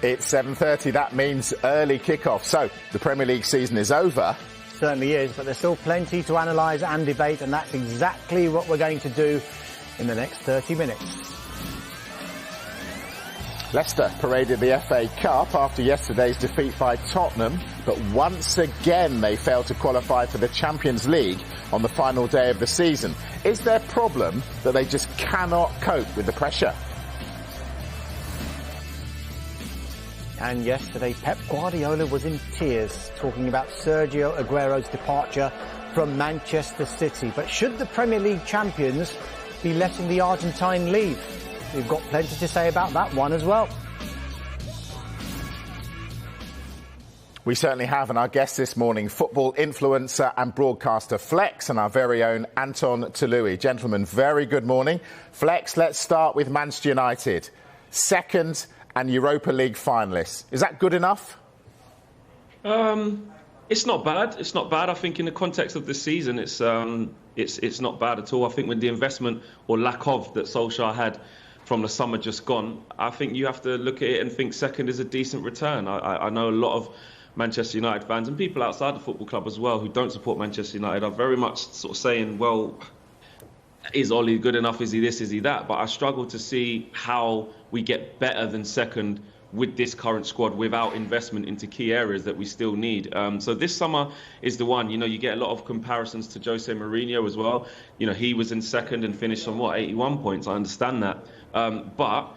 It's 7:30. That means early kick-off. So the Premier League season is over. Certainly is, but there's still plenty to analyse and debate, and that's exactly what we're going to do in the next 30 minutes. Leicester paraded the FA Cup after yesterday's defeat by Tottenham, but once again they failed to qualify for the Champions League on the final day of the season. Is their problem that they just cannot cope with the pressure? And yesterday, Pep Guardiola was in tears talking about Sergio Aguero's departure from Manchester City. But should the Premier League champions be letting the Argentine leave? We've got plenty to say about that one as well. We certainly have, and our guest this morning, football influencer and broadcaster Flex, and our very own Anton Tolui. Gentlemen, very good morning. Flex, let's start with Manchester United. Second and Europa League finalists. Is that good enough? It's not bad. It's not bad. I think in the context of this season, it's not bad at all. I think with the investment or lack of that Solskjaer had from the summer just gone, I think you have to look at it and think second is a decent return. I know a lot of Manchester United fans and people outside the football club as well who don't support Manchester United are very much sort of saying, well, is Ollie good enough? Is he this? Is he that? But I struggle to see how we get better than second with this current squad without investment into key areas that we still need. So this summer is the one. You know, you get a lot of comparisons to Jose Mourinho as well. You know, he was in second and finished on, 81 points. I understand that. But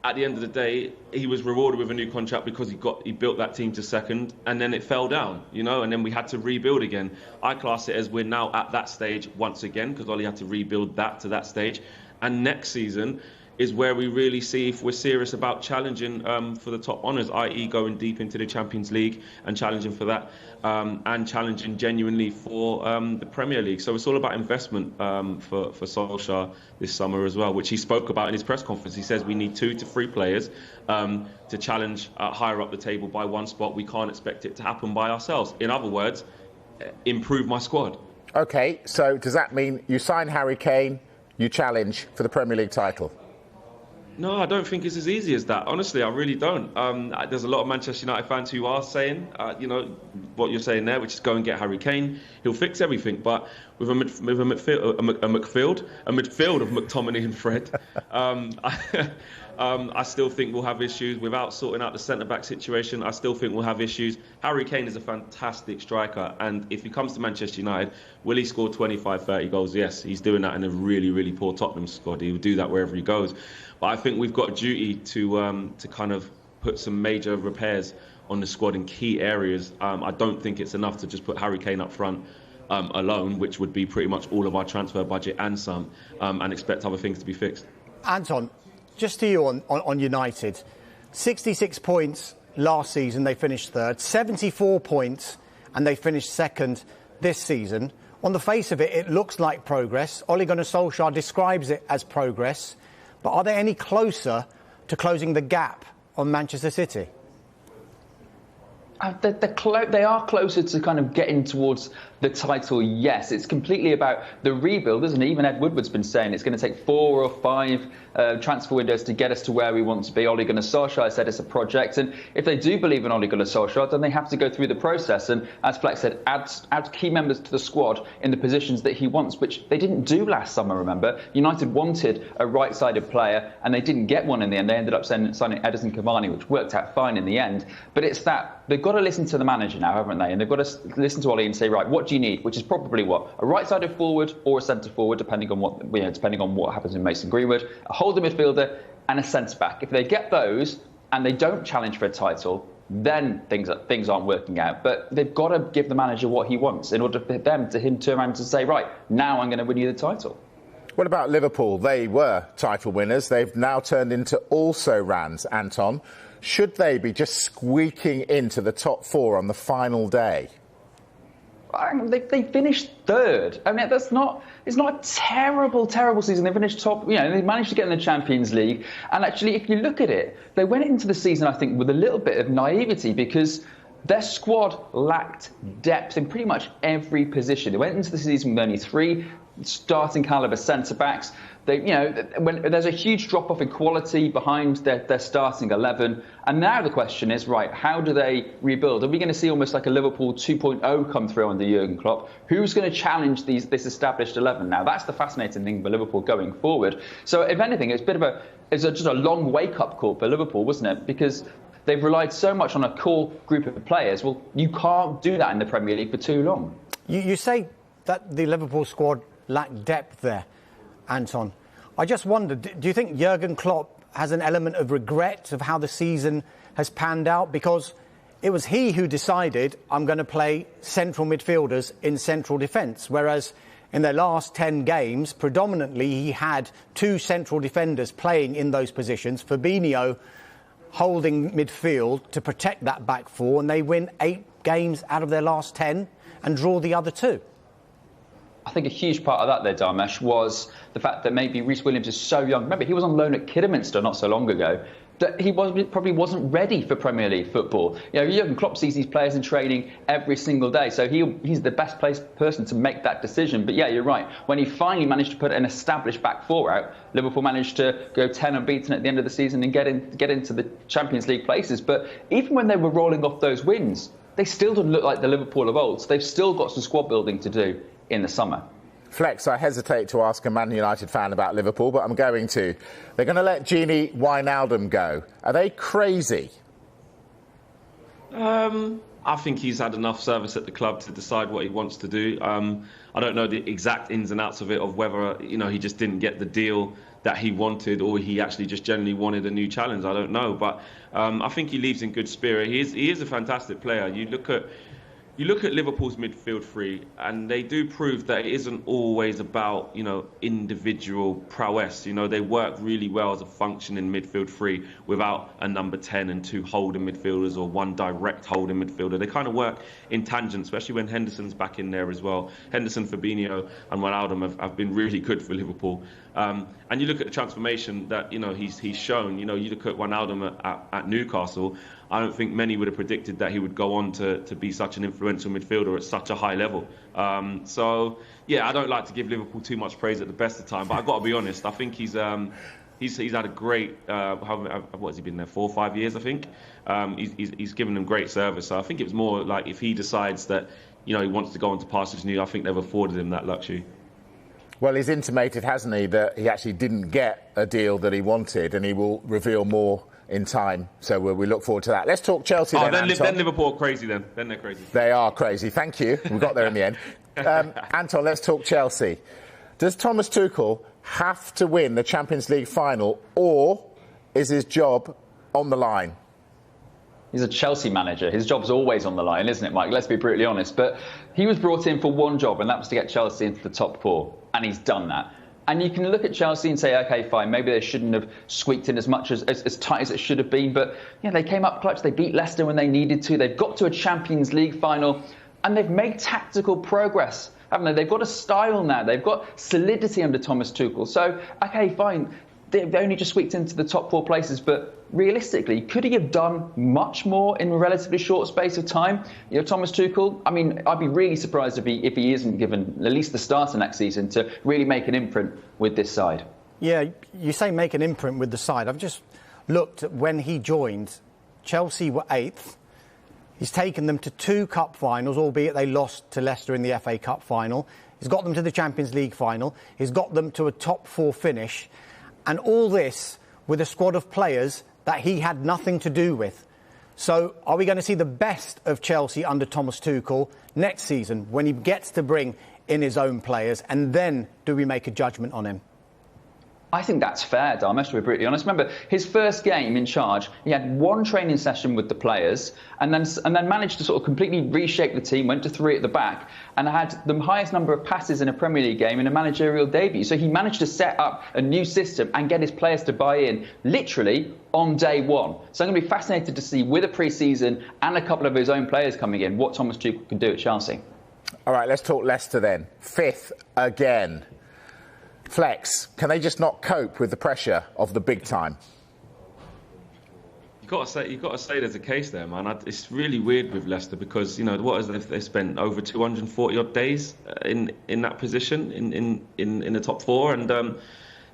at the end of the day, he was rewarded with a new contract because he built that team to second, and then it fell down, you know, and then we had to rebuild again. I class it as we're now at that stage once again because Ollie had to rebuild that to that stage. And next season is where we really see if we're serious about challenging for the top honours, i.e. going deep into the Champions League and challenging for that, and challenging genuinely for the Premier League. So it's all about investment for Solskjaer this summer as well, which he spoke about in his press conference. He says we need 2 to 3 players to challenge higher up the table by one spot. We can't expect it to happen by ourselves. In other words, improve my squad. OK, so does that mean you sign Harry Kane, you challenge for the Premier League title? No, I don't think it's as easy as that. Honestly, I really don't. There's a lot of Manchester United fans who are saying, you know, what you're saying there, which is go and get Harry Kane. He'll fix everything. But with a midfield of McTominay and Fred, I still think we'll have issues. Without sorting out the centre-back situation, I still think we'll have issues. Harry Kane is a fantastic striker. And if he comes to Manchester United, will he score 25, 30 goals? Yes, he's doing that in a really, really poor Tottenham squad. He will do that wherever he goes. But I think we've got a duty to kind of put some major repairs on the squad in key areas. I don't think it's enough to just put Harry Kane up front alone, which would be pretty much all of our transfer budget and some, and expect other things to be fixed. Anton, just to you on United. 66 points last season, they finished third. 74 points, and they finished second this season. On the face of it, it looks like progress. Ole Gunnar Solskjaer describes it as progress. But are they any closer to closing the gap on Manchester City? They are closer to kind of getting towards the title, yes. It's completely about the rebuild, isn't it? Even Ed Woodward's been saying it's going to take 4 or 5 transfer windows to get us to where we want to be. Ole Gunnar Solskjaer said it's a project. And if they do believe in Ole Gunnar Solskjaer, then they have to go through the process. And as Flex said, add key members to the squad in the positions that he wants, which they didn't do last summer, remember? United wanted a right-sided player, and they didn't get one in the end. They ended up signing Edison Cavani, which worked out fine in the end. But it's that they've got to listen to the manager now, haven't they? And they've got to listen to Ole and say, right, what do you need? Which is probably what? A right-sided forward or a centre-forward, depending on what happens in Mason Greenwood, a holding midfielder and a centre-back. If they get those and they don't challenge for a title, then things aren't working out. But they've got to give the manager what he wants in order for him to turn around and say, right, now I'm going to win you the title. What about Liverpool? They were title winners. They've now turned into also-rans, Anton. Should they be just squeaking into the top 4 on the final day? They finished third. I mean, it's not a terrible season. They finished top, they managed to get in the Champions League. And actually, if you look at it, they went into the season, I think, with a little bit of naivety because their squad lacked depth in pretty much every position. They went into the season with only 3 starting caliber centre-backs. When there's a huge drop-off in quality behind their starting 11. And now the question is, right, how do they rebuild? Are we going to see almost like a Liverpool 2.0 come through under Jurgen Klopp? Who's going to challenge this established 11 now? That's the fascinating thing for Liverpool going forward. So if anything, it's just a long wake-up call for Liverpool, wasn't it? Because they've relied so much on a core group of players. Well, you can't do that in the Premier League for too long. You say that the Liverpool squad lacked depth there, Anton. I just wondered, do you think Jurgen Klopp has an element of regret of how the season has panned out? Because it was he who decided, I'm going to play central midfielders in central defence, whereas in their last 10 games, predominantly he had 2 central defenders playing in those positions, Fabinho holding midfield to protect that back four, and they win 8 games out of their last 10 and draw the other 2. I think a huge part of that there, Dharmesh, was the fact that maybe Reece Williams is so young. Remember, he was on loan at Kidderminster not so long ago, that he probably wasn't ready for Premier League football. Jurgen Klopp sees these players in training every single day, so he's the best placed person to make that decision. But yeah, you're right. When he finally managed to put an established back four out, Liverpool managed to go 10 unbeaten at the end of the season and get into the Champions League places. But even when they were rolling off those wins, they still didn't look like the Liverpool of old. So they've still got some squad building to do in the summer. Flex, I hesitate to ask a Man United fan about Liverpool, but I'm going to. They're going to let Gini Wijnaldum go. Are they crazy? I think he's had enough service at the club to decide what he wants to do. I don't know the exact ins and outs of it, of whether he just didn't get the deal that he wanted, or he actually just generally wanted a new challenge. I don't know, but I think he leaves in good spirit. He is a fantastic player. You look at Liverpool's midfield three, and they do prove that it isn't always about, individual prowess. They work really well as a functioning midfield three without a number 10 and 2 holding midfielders or 1 direct holding midfielder. They kind of work in tangent, especially when Henderson's back in there as well. Henderson, Fabinho and Wijnaldum have been really good for Liverpool. And you look at the transformation that, he's shown. You look at Wijnaldum at Newcastle. I don't think many would have predicted that he would go on to be such an influential midfielder at such a high level. So, I don't like to give Liverpool too much praise at the best of time, but I've got to be honest. I think he's had a great, what has he been there, 4 or 5 years, I think. He's given them great service. So I think it was more like if he decides that, he wants to go on to pastures new, I think they've afforded him that luxury. Well, he's intimated, hasn't he, that he actually didn't get a deal that he wanted, and he will reveal more in time. So we look forward to that. Let's talk Chelsea then Liverpool are crazy then. Then they're crazy. They are crazy. Thank you. We got there in the end. Anton, let's talk Chelsea. Does Thomas Tuchel have to win the Champions League final, or is his job on the line? He's a Chelsea manager. His job's always on the line, isn't it, Mike? Let's be brutally honest. But he was brought in for one job, and that was to get Chelsea into the top 4. And he's done that. And you can look at Chelsea and say, OK, fine, maybe they shouldn't have squeaked in as much as tight as it should have been. But they came up clutch. They beat Leicester when they needed to. They've got to a Champions League final. And they've made tactical progress, haven't they? They've got a style now. They've got solidity under Thomas Tuchel. So, OK, fine. They've only just squeaked into the top 4 places, but realistically, could he have done much more in a relatively short space of time? Thomas Tuchel, I mean, I'd be really surprised if he isn't given at least the starter next season to really make an imprint with this side. Yeah, you say make an imprint with the side. I've just looked at when he joined. Chelsea were 8th. He's taken them to 2 cup finals, albeit they lost to Leicester in the FA Cup final. He's got them to the Champions League final. He's got them to a top 4 finish. And all this with a squad of players that he had nothing to do with. So are we going to see the best of Chelsea under Thomas Tuchel next season when he gets to bring in his own players? And then do we make a judgment on him? I think that's fair, Dharmesh, to be brutally honest. Remember, his first game in charge, he had 1 training session with the players and then managed to sort of completely reshape the team, went to 3 at the back and had the highest number of passes in a Premier League game in a managerial debut. So he managed to set up a new system and get his players to buy in literally on day 1. So I'm going to be fascinated to see, with a pre-season and a couple of his own players coming in, what Thomas Tuchel can do at Chelsea. All right, let's talk Leicester then. 5th again. Flex, can they just not cope with the pressure of the big time? You've got to say there's a case there, man. It's really weird with Leicester because they spent over 240 odd days in that position in the top four, and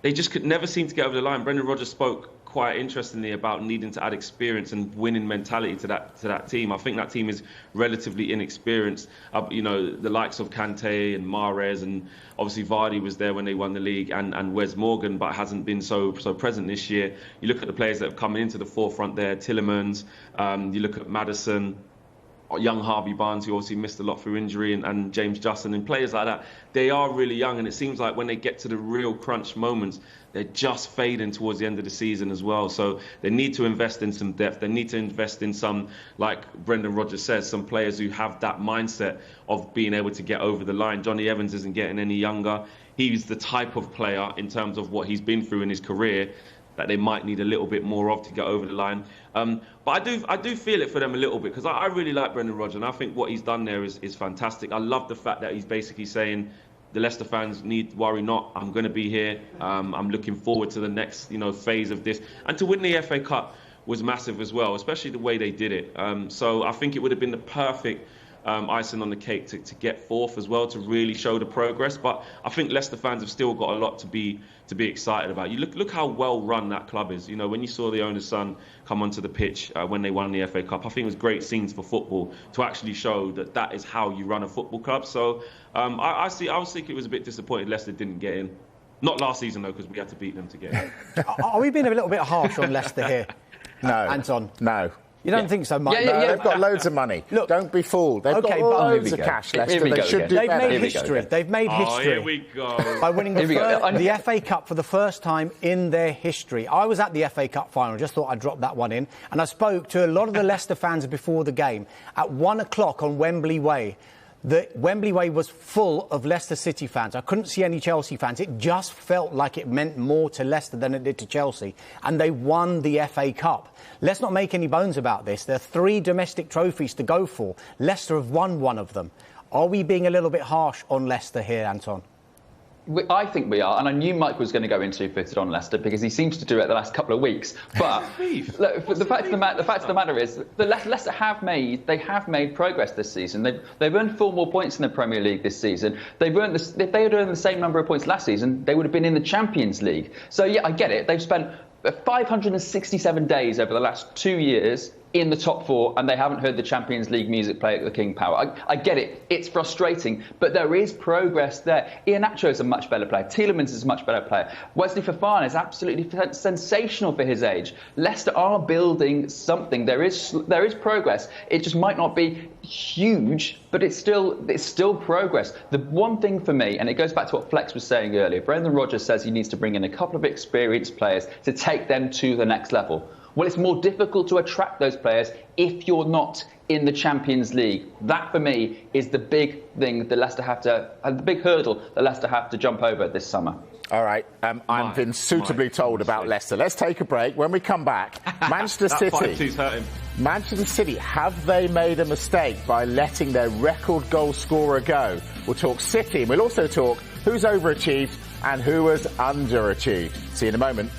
they just could never seem to get over the line. Brendan Rodgers spoke quite interestingly about needing to add experience and winning mentality to that team. I think that team is relatively inexperienced. The likes of Kante and Mahrez, and obviously Vardy was there when they won the league, and Wes Morgan, but hasn't been so present this year. You look at the players that have come into the forefront there, Tielemans. You look at Maddison, young Harvey Barnes, who obviously missed a lot through injury, and James Justin, and players like that. They are really young, and it seems like when they get to the real crunch moments, they're just fading towards the end of the season as well. So they need to invest in some depth. They need to invest in some, like Brendan Rodgers says, some players who have that mindset of being able to get over the line. Johnny Evans isn't getting any younger. He's the type of player, in terms of what he's been through in his career, that they might need a little bit more of to get over the line. But I do feel it for them a little bit, because I really like Brendan Rodgers, and I think what he's done there is fantastic. I love the fact that he's basically saying, the Leicester fans need worry not. I'm going to be here. I'm looking forward to the next phase of this. And to win the FA Cup was massive as well, especially the way they did it. So I think it would have been the perfect icing on the cake to get fourth as well, to really show the progress. But I think Leicester fans have still got a lot to be excited about. You look how well run that club is. When you saw the owner's son come onto the pitch when they won the FA Cup, I think it was great scenes for football to actually show that is how you run a football club. So I was thinking it was a bit disappointed Leicester didn't get in. Not last season though, because we had to beat them to get in. Are we being a little bit harsh on Leicester here? No, Anton. No. You don't think so, Mike? No, they've got loads of money. Look, don't be fooled. They've got loads of cash, Leicester. They should do better. They've made history. Here we go. By winning the FA Cup for the first time in their history. I was at the FA Cup final, just thought I'd drop that one in. And I spoke to a lot of the Leicester fans before the game. At 1 o'clock on Wembley Way, the Wembley Way was full of Leicester City fans. I couldn't see any Chelsea fans. It just felt like it meant more to Leicester than it did to Chelsea. And they won the FA Cup. Let's not make any bones about this. There are 3 domestic trophies to go for. Leicester have won one of them. Are we being a little bit harsh on Leicester here, Anton? I think we are, and I knew Mike was going to go in two-footed on Leicester because he seems to do it the last couple of weeks. But look, the fact of the matter is, Leicester have made progress this season. They've earned 4 more points in the Premier League this season. If they had earned the same number of points last season, they would have been in the Champions League. So yeah, I get it. They've spent 567 days over the last 2 years in the top 4, and they haven't heard the Champions League music play at the King Power. I get it. It's frustrating, but there is progress there. Iheanacho is a much better player. Tielemans is a much better player. Wesley Fofana is absolutely sensational for his age. Leicester are building something. There is progress. It just might not be huge, but it's still progress. The one thing for me, and it goes back to what Flex was saying earlier, Brendan Rodgers says he needs to bring in a couple of experienced players to take them to the next level. Well, it's more difficult to attract those players if you're not in the Champions League. That, for me, is the big thing that Leicester the big hurdle that Leicester have to jump over this summer. All right, I've been suitably told about Leicester. Let's take a break. When we come back, Manchester City, have they made a mistake by letting their record goal scorer go? We'll talk City, and we'll also talk who's overachieved and who has underachieved. See you in a moment.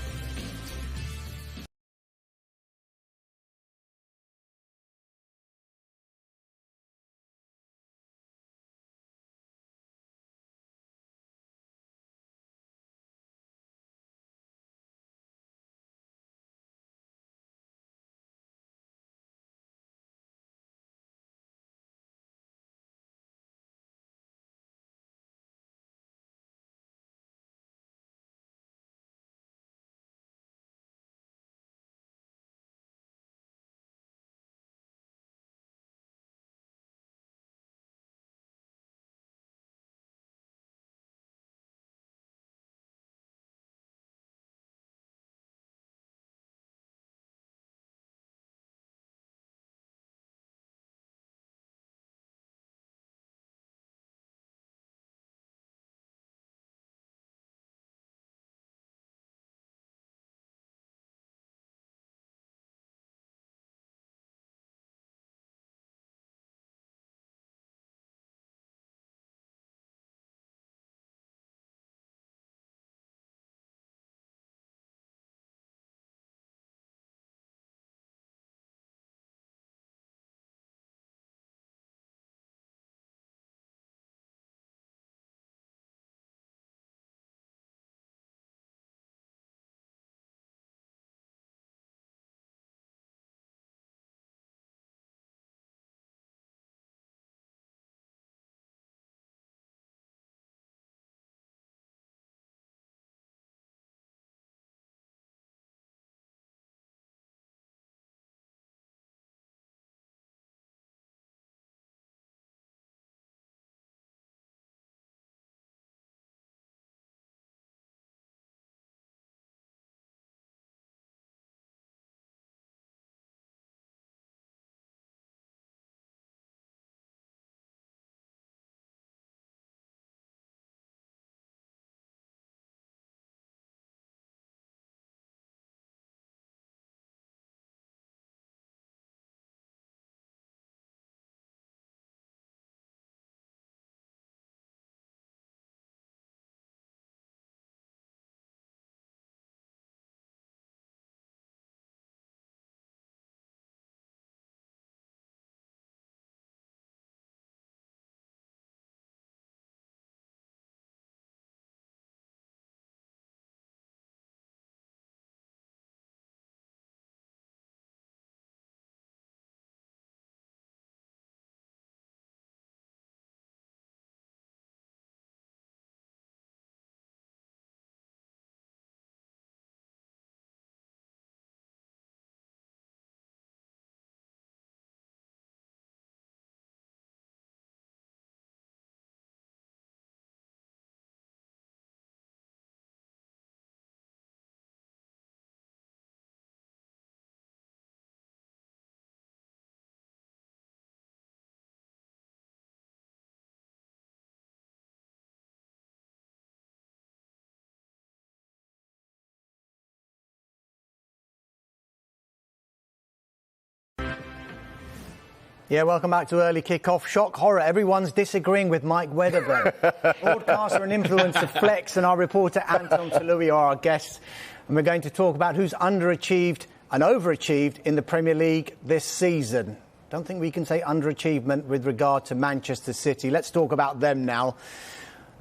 Yeah, welcome back to Early Kickoff. Shock, horror. Everyone's disagreeing with Mike Wedderburn. Broadcaster and influencer Flex and our reporter Anton Tolui are our guests. And we're going to talk about who's underachieved and overachieved in the Premier League this season. Don't think we can say underachievement with regard to Manchester City. Let's talk about them now.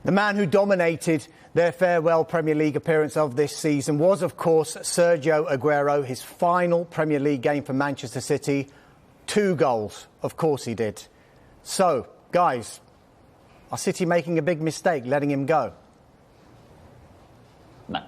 The man who dominated their farewell Premier League appearance of this season was, of course, Sergio Aguero. His final Premier League game for Manchester City. 2 goals. Of course he did. So, guys, are City making a big mistake letting him go? No,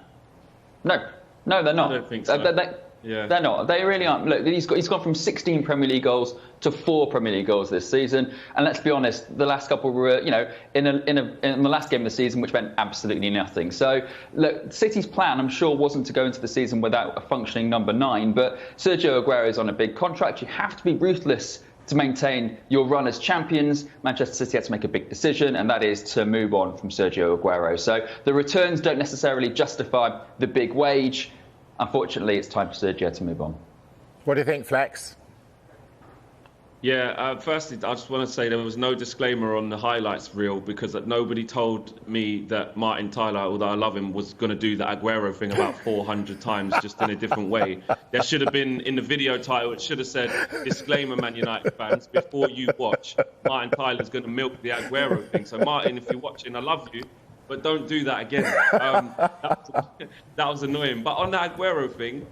they're not. I don't think so. They're not. They really aren't. Look, he's gone from 16 Premier League goals to 4 Premier League goals this season. And let's be honest, the last couple were, in the last game of the season, which meant absolutely nothing. So, look, City's plan, I'm sure, wasn't to go into the season without a functioning number 9. But Sergio Aguero is on a big contract. You have to be ruthless to maintain your run as champions. Manchester City had to make a big decision, and that is to move on from Sergio Aguero. So the returns don't necessarily justify the big wage. Unfortunately, it's time for Sergio to move on. What do you think, Flex? Yeah, firstly, I just want to say there was no disclaimer on the highlights reel because nobody told me that Martin Tyler, although I love him, was going to do the Aguero thing about 400 times, just in a different way. There should have been, in the video title, it should have said, disclaimer, Man United fans, before you watch, Martin Tyler's going to milk the Aguero thing. So, Martin, if you're watching, I love you. But don't do that again. That was annoying. But on the Aguero thing,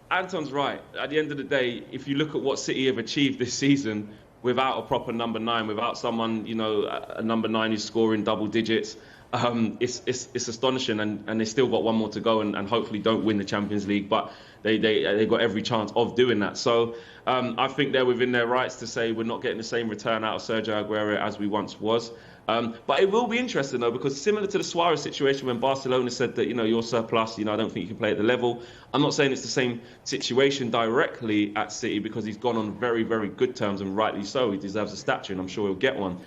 Anton's right. At the end of the day, if you look at what City have achieved this season without a proper number 9, without someone, a number 9 who's scoring double digits, it's astonishing. And they still got one more to go and hopefully don't win the Champions League. But they got every chance of doing that. So I think they're within their rights to say we're not getting the same return out of Sergio Aguero as we once was. But it will be interesting, though, because similar to the Suarez situation when Barcelona said that, you're surplus, I don't think you can play at the level. I'm not saying it's the same situation directly at City because he's gone on very, very good terms, and rightly so. He deserves a statue, and I'm sure he'll get one.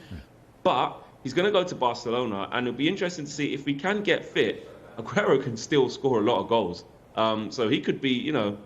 But he's going to go to Barcelona, and it'll be interesting to see if we can get fit. Aguero can still score a lot of goals. So he could be, the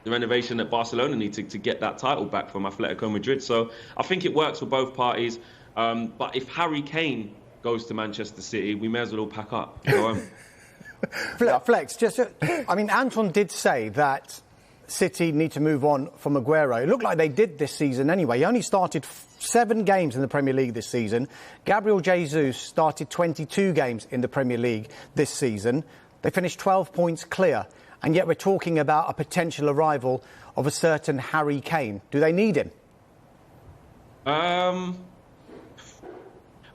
renovation that Barcelona need to get that title back from Atletico Madrid. So I think it works for both parties. But if Harry Kane goes to Manchester City, we may as well all pack up. Go home. Flex, Anton did say that City need to move on from Aguero. It looked like they did this season anyway. He only started 7 games in the Premier League this season. Gabriel Jesus started 22 games in the Premier League this season. They finished 12 points clear. And yet we're talking about a potential arrival of a certain Harry Kane. Do they need him?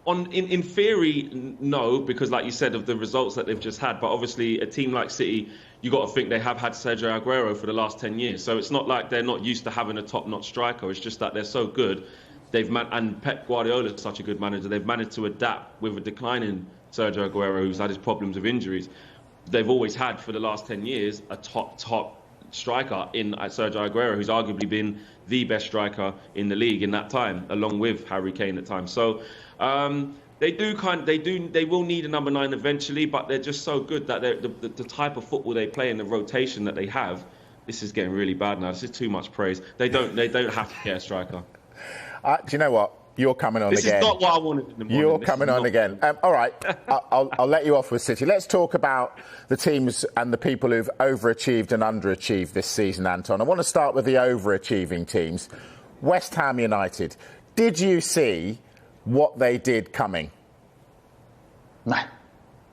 In theory, no, because like you said, of the results that they've just had. But obviously, a team like City, you got to think they have had Sergio Aguero for the last 10 years. So it's not like they're not used to having a top-notch striker. It's just that they're so good. And Pep Guardiola is such a good manager. They've managed to adapt with a declining Sergio Aguero, who's had his problems with injuries. They've always had, for the last 10 years, a top striker in Sergio Aguero, who's arguably been the best striker in the league in that time, along with Harry Kane at times. So they will need a number 9 eventually, but they're just so good that the type of football they play and the rotation that they have. This is getting really bad now. This is too much praise. They don't have to get a striker. Do you know what? You're coming on this again. This is not what I wanted in the morning. You're coming on again. All right, I'll let you off with City. Let's talk about the teams and the people who've overachieved and underachieved this season, Anton. I want to start with the overachieving teams. West Ham United. Did you see what they did coming? No.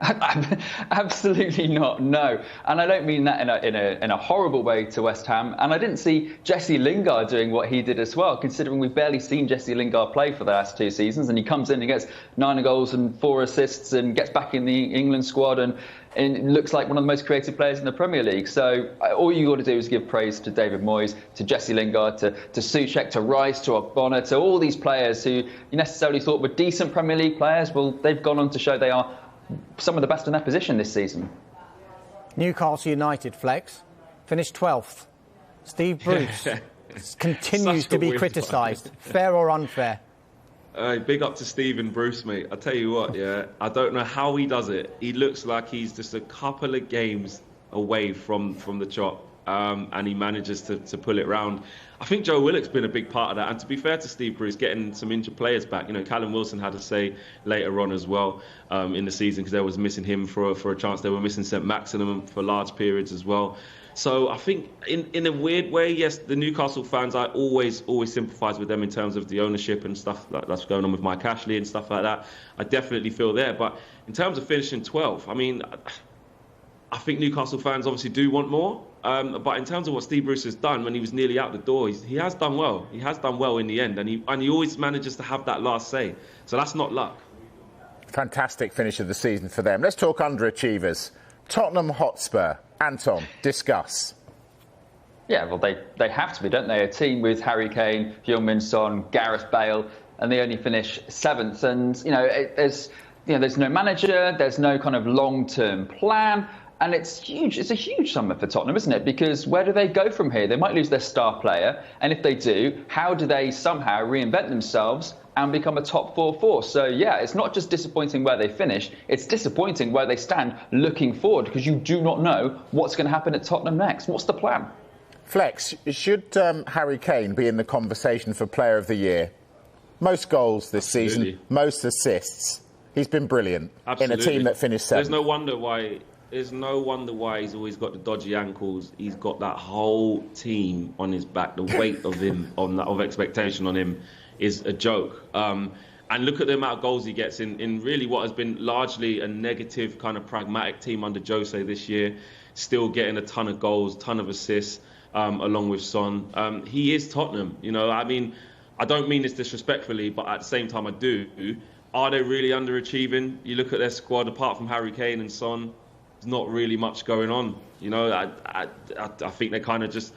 Absolutely not, no. And I don't mean that in a horrible way to West Ham. And I didn't see Jesse Lingard doing what he did as well, considering we've barely seen Jesse Lingard play for the last 2 seasons. And he comes in and gets 9 goals and 4 assists and gets back in the England squad and looks like one of the most creative players in the Premier League. So all you got to do is give praise to David Moyes, to Jesse Lingard, to Souček, to Rice, to Ogbonna, to all these players who you necessarily thought were decent Premier League players. Well, they've gone on to show they are some of the best in their position this season. Newcastle United, Flex, finished 12th. Steve Bruce continues to be criticised. Fair or unfair? Big up to Stephen Bruce, mate. I tell you what, yeah, I don't know how he does it. He looks like he's just a couple of games away from the chop. and he manages to pull it round. I think Joe Willock's been a big part of that. And to be fair to Steve Bruce, getting some injured players back. You know, Callum Wilson had a say later on as well in the season because they was missing him for a chance. They were missing St Maximin for large periods as well. So I think in a weird way, yes, the Newcastle fans, I always sympathise with them in terms of the ownership and stuff that's going on with Mike Ashley and stuff like that. I definitely feel there. But in terms of finishing 12th, I mean, I think Newcastle fans obviously do want more. But in terms of what Steve Bruce has done when he was nearly out the door, he has done well. He has done well in the end, and he always manages to have that last say. So that's not luck. Fantastic finish of the season for them. Let's talk underachievers. Tottenham Hotspur. Anton, discuss. Yeah, well, they have to be, don't they? A team with Harry Kane, Heung-min Son, Gareth Bale, and they only finish 7th. And, there's no manager, there's no kind of long-term plan. And it's huge. It's a huge summer for Tottenham, isn't it? Because where do they go from here? They might lose their star player. And if they do, how do they somehow reinvent themselves and become a top 4 force? So, yeah, it's not just disappointing where they finish. It's disappointing where they stand looking forward because you do not know what's going to happen at Tottenham next. What's the plan? Flex, should Harry Kane be in the conversation for Player of the Year? Most goals this season, most assists. He's been brilliant in a team that finished 7th. There's no wonder why he's always got the dodgy ankles. He's got that whole team on his back. The weight of him, of expectation on him, is a joke. And look at the amount of goals he gets in really what has been largely a negative kind of pragmatic team under Jose this year. Still getting a ton of goals, ton of assists, along with Son. He is Tottenham. You know, I mean, I don't mean this disrespectfully, but at the same time I do. Are they really underachieving? You look at their squad, apart from Harry Kane and Son, there's not really much going on. You know, I think they kind of just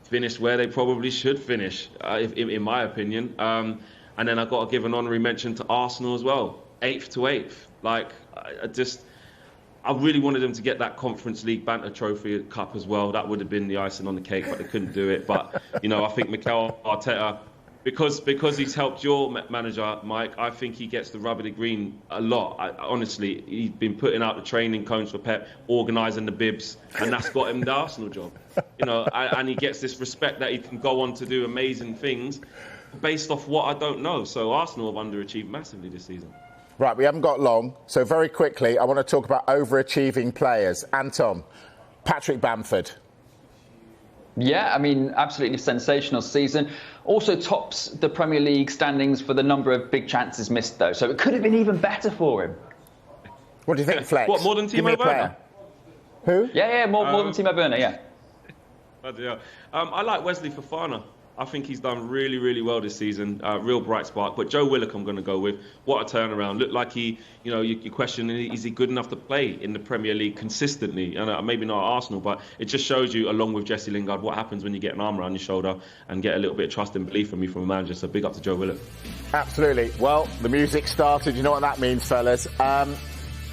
finished where they probably should finish, in my opinion. And then I've got to give an honorary mention to Arsenal as well, 8th to 8th. Like, I really wanted them to get that Conference League Banter Trophy Cup as well. That would have been the icing on the cake, but they couldn't do it. But, you know, I think Mikel Arteta, because he's helped your manager, Mike, I think he gets the rub of the green a lot. Honestly, he's been putting out the training cones for Pep, organising the bibs, and that's got him the Arsenal job. You know, and he gets this respect that he can go on to do amazing things based off what I don't know. So Arsenal have underachieved massively this season. Right, we haven't got long, so very quickly, I want to talk about overachieving players. Anton, Patrick Bamford. Yeah, I mean, absolutely sensational season. Also tops the Premier League standings for the number of big chances missed, though. So it could have been even better for him. What do you think, Flex? What, more than Timo Werner? Who? Yeah, more than Timo Werner, yeah. I like Wesley Fofana. I think he's done really, really well this season. Real bright spark. But Joe Willock, I'm going to go with. What a turnaround. Looked like you question, is he good enough to play in the Premier League consistently? And maybe not at Arsenal, but it just shows you, along with Jesse Lingard, what happens when you get an arm around your shoulder and get a little bit of trust and belief from me from a manager. So big up to Joe Willock. Absolutely. Well, the music started. You know what that means, fellas.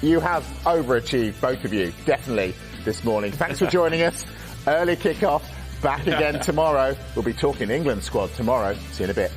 You have overachieved, both of you, definitely, this morning. Thanks for joining us. Early kick-off. Back again tomorrow. We'll be talking England squad tomorrow. See you in a bit.